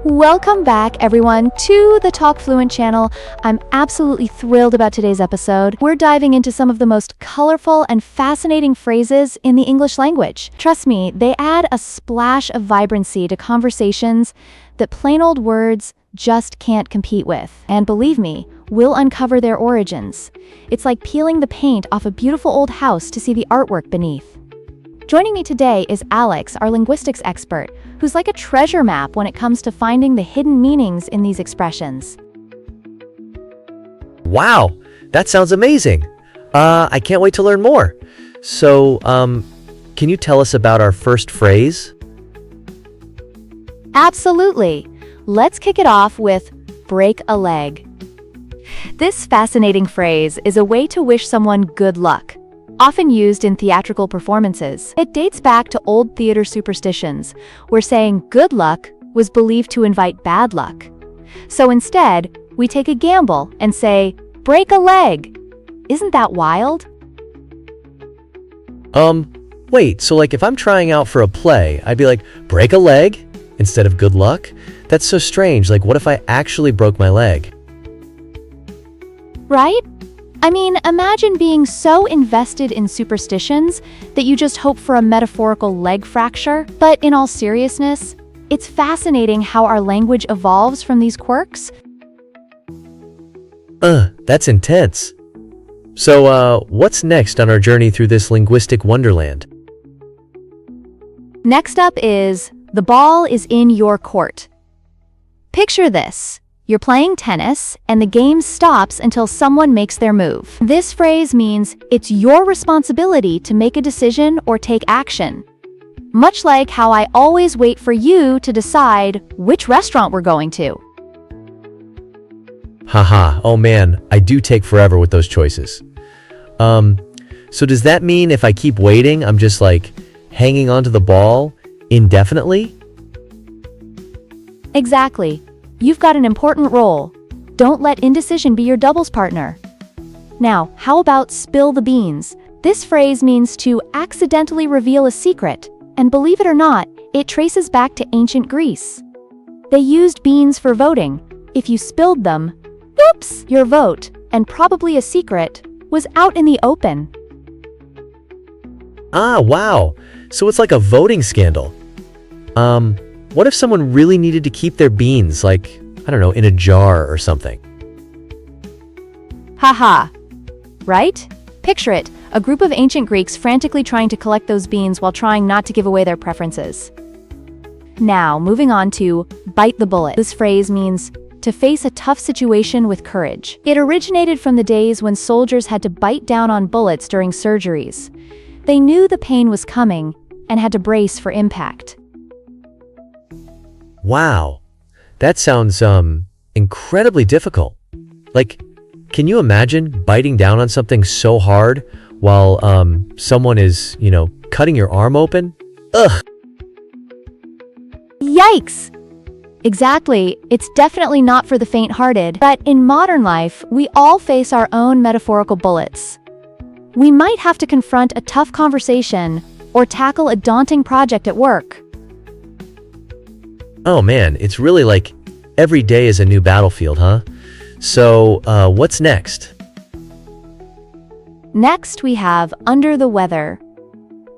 Welcome back, everyone, to the Talk Fluent channel. I'm absolutely thrilled about today's episode. We're diving into some of the most colorful and fascinating phrases in the English language. Trust me, they add a splash of vibrancy to conversations that plain old words just can't compete with. And believe me, we'll uncover their origins. It's like peeling the paint off a beautiful old house to see the artwork beneath. Joining me today is Alex, our linguistics expert, who's like a treasure map when it comes to finding the hidden meanings in these expressions. Wow, that sounds amazing. I can't wait to learn more. So, can you tell us about our first phrase? Absolutely. Let's kick it off with break a leg. This fascinating phrase is a way to wish someone good luck, often used in theatrical performances. It dates back to old theater superstitions, where saying good luck was believed to invite bad luck. So instead, we take a gamble and say, break a leg. Isn't that wild? Wait, so like if I'm trying out for a play, I'd be like, break a leg instead of good luck? That's so strange. Like, what if I actually broke my leg? Right? I mean, imagine being so invested in superstitions that you just hope for a metaphorical leg fracture. But in all seriousness, it's fascinating how our language evolves from these quirks. That's intense. So, what's next on our journey through this linguistic wonderland? Next up is, the ball is in your court. Picture this. You're playing tennis, and the game stops until someone makes their move. This phrase means it's your responsibility to make a decision or take action. Much like how I always wait for you to decide which restaurant we're going to. Haha, oh man, I do take forever with those choices. So does that mean if I keep waiting, I'm just like hanging onto the ball indefinitely? Exactly. You've got an important role. Don't let indecision be your doubles partner. Now, how about spill the beans? This phrase means to accidentally reveal a secret, and believe it or not, it traces back to ancient Greece. They used beans for voting. If you spilled them, oops, your vote, and probably a secret, was out in the open. Ah, wow. So it's like a voting scandal. What if someone really needed to keep their beans, like, I don't know, in a jar or something? Haha. Right? Picture it, a group of ancient Greeks frantically trying to collect those beans while trying not to give away their preferences. Now, moving on to bite the bullet. This phrase means to face a tough situation with courage. It originated from the days when soldiers had to bite down on bullets during surgeries. They knew the pain was coming and had to brace for impact. Wow, that sounds, incredibly difficult. Like, can you imagine biting down on something so hard while, someone is, cutting your arm open? Ugh! Yikes! Exactly, it's definitely not for the faint-hearted. But in modern life, we all face our own metaphorical bullets. We might have to confront a tough conversation or tackle a daunting project at work. Oh man, it's really like every day is a new battlefield, huh? So, what's next? Next, we have under the weather.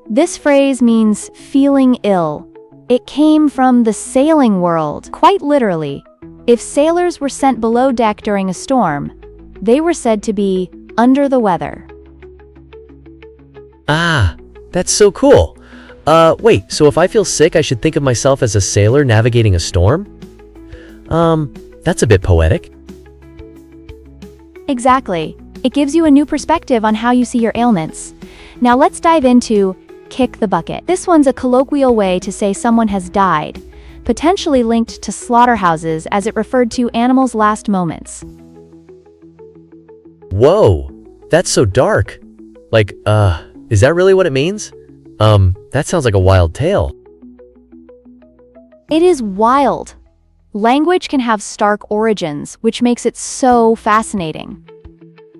This phrase means feeling ill. It came from the sailing world, quite literally. If sailors were sent below deck during a storm, they were said to be under the weather. Ah, that's so cool. Wait, so if I feel sick, I should think of myself as a sailor navigating a storm? That's a bit poetic. Exactly. It gives you a new perspective on how you see your ailments. Now let's dive into kick the bucket. This one's a colloquial way to say someone has died, potentially linked to slaughterhouses as it referred to animals' last moments. Whoa, that's so dark. Like, is that really what it means? That sounds like a wild tale. It is wild. Language can have stark origins, which makes it so fascinating.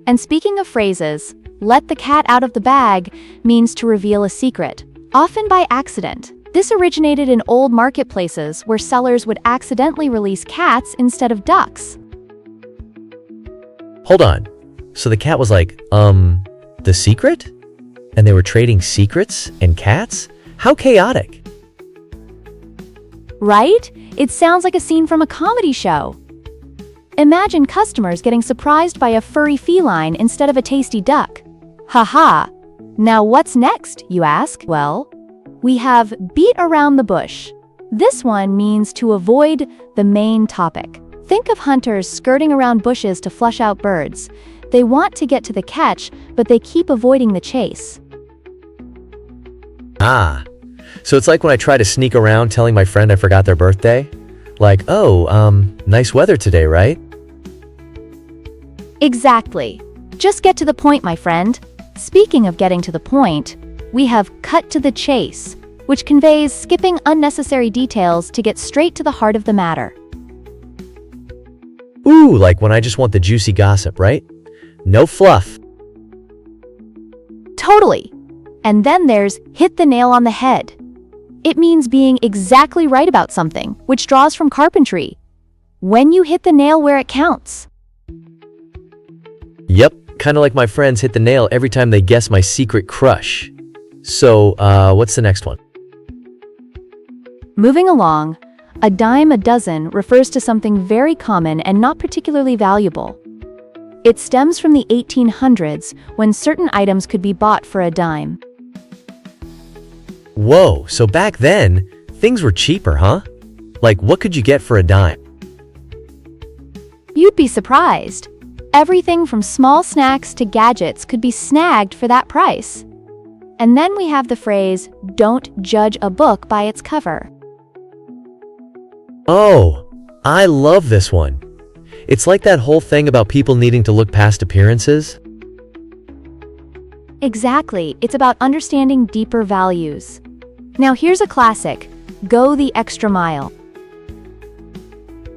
And speaking of phrases, let the cat out of the bag means to reveal a secret, often by accident. This originated in old marketplaces where sellers would accidentally release cats instead of ducks. Hold on. So the cat was like, the secret? And they were trading secrets and cats? How chaotic. Right? It sounds like a scene from a comedy show. Imagine customers getting surprised by a furry feline instead of a tasty duck. Haha. Now what's next, you ask? Well, we have beat around the bush. This one means to avoid the main topic. Think of hunters skirting around bushes to flush out birds. They want to get to the catch, but they keep avoiding the chase. Ah, so it's like when I try to sneak around telling my friend I forgot their birthday. Like, oh, nice weather today, right? Exactly. Just get to the point, my friend. Speaking of getting to the point, we have cut to the chase, which conveys skipping unnecessary details to get straight to the heart of the matter. Ooh, like when I just want the juicy gossip, right? No fluff. Totally. And then there's hit the nail on the head. It means being exactly right about something, which draws from carpentry. When you hit the nail where it counts. Yep, kind of like my friends hit the nail every time they guess my secret crush. So, what's the next one? Moving along, a dime a dozen refers to something very common and not particularly valuable. It stems from the 1800s, when certain items could be bought for a dime. Whoa, so back then, things were cheaper, huh? Like, what could you get for a dime? You'd be surprised. Everything from small snacks to gadgets could be snagged for that price. And then we have the phrase, "Don't judge a book by its cover." Oh, I love this one. It's like that whole thing about people needing to look past appearances. Exactly, it's about understanding deeper values. Now here's a classic, go the extra mile.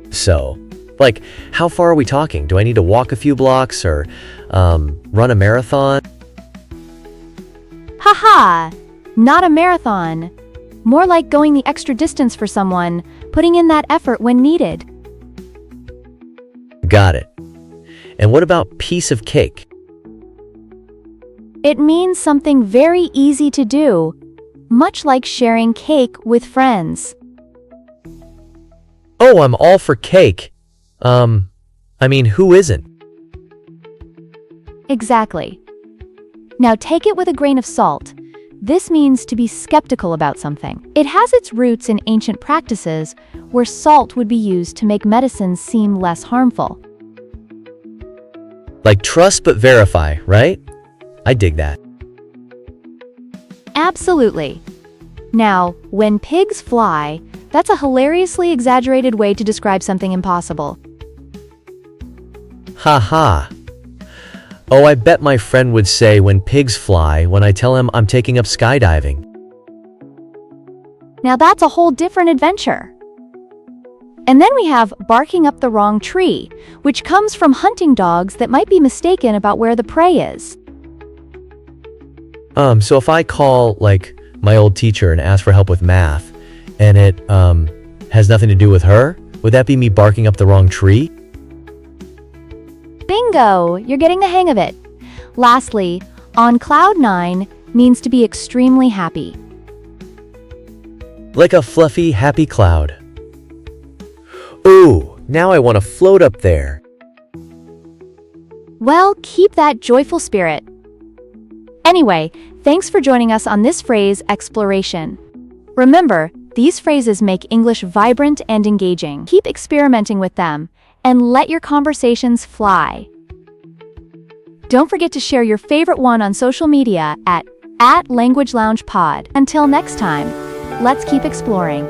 So, like, how far are we talking? Do I need to walk a few blocks or run a marathon? Haha, not a marathon. More like going the extra distance for someone, putting in that effort when needed. Got it. And what about piece of cake? It means something very easy to do, much like sharing cake with friends. Oh, I'm all for cake. I mean, who isn't? Exactly. Now take it with a grain of salt. This means to be skeptical about something. It has its roots in ancient practices where salt would be used to make medicines seem less harmful. Like trust but verify, right? I dig that. Absolutely. Now, when pigs fly, that's a hilariously exaggerated way to describe something impossible. Haha. Oh, I bet my friend would say when pigs fly when I tell him I'm taking up skydiving. Now that's a whole different adventure. And then we have barking up the wrong tree, which comes from hunting dogs that might be mistaken about where the prey is. So if I call, like, my old teacher and ask for help with math, and it, has nothing to do with her, would that be me barking up the wrong tree? Bingo! You're getting the hang of it. Lastly, on cloud nine means to be extremely happy. Like a fluffy, happy cloud. Ooh, now I want to float up there. Well, keep that joyful spirit. Anyway, thanks for joining us on this phrase exploration. Remember, these phrases make English vibrant and engaging. Keep experimenting with them, and let your conversations fly. Don't forget to share your favorite one on social media at Language Lounge Pod. Until next time, let's keep exploring.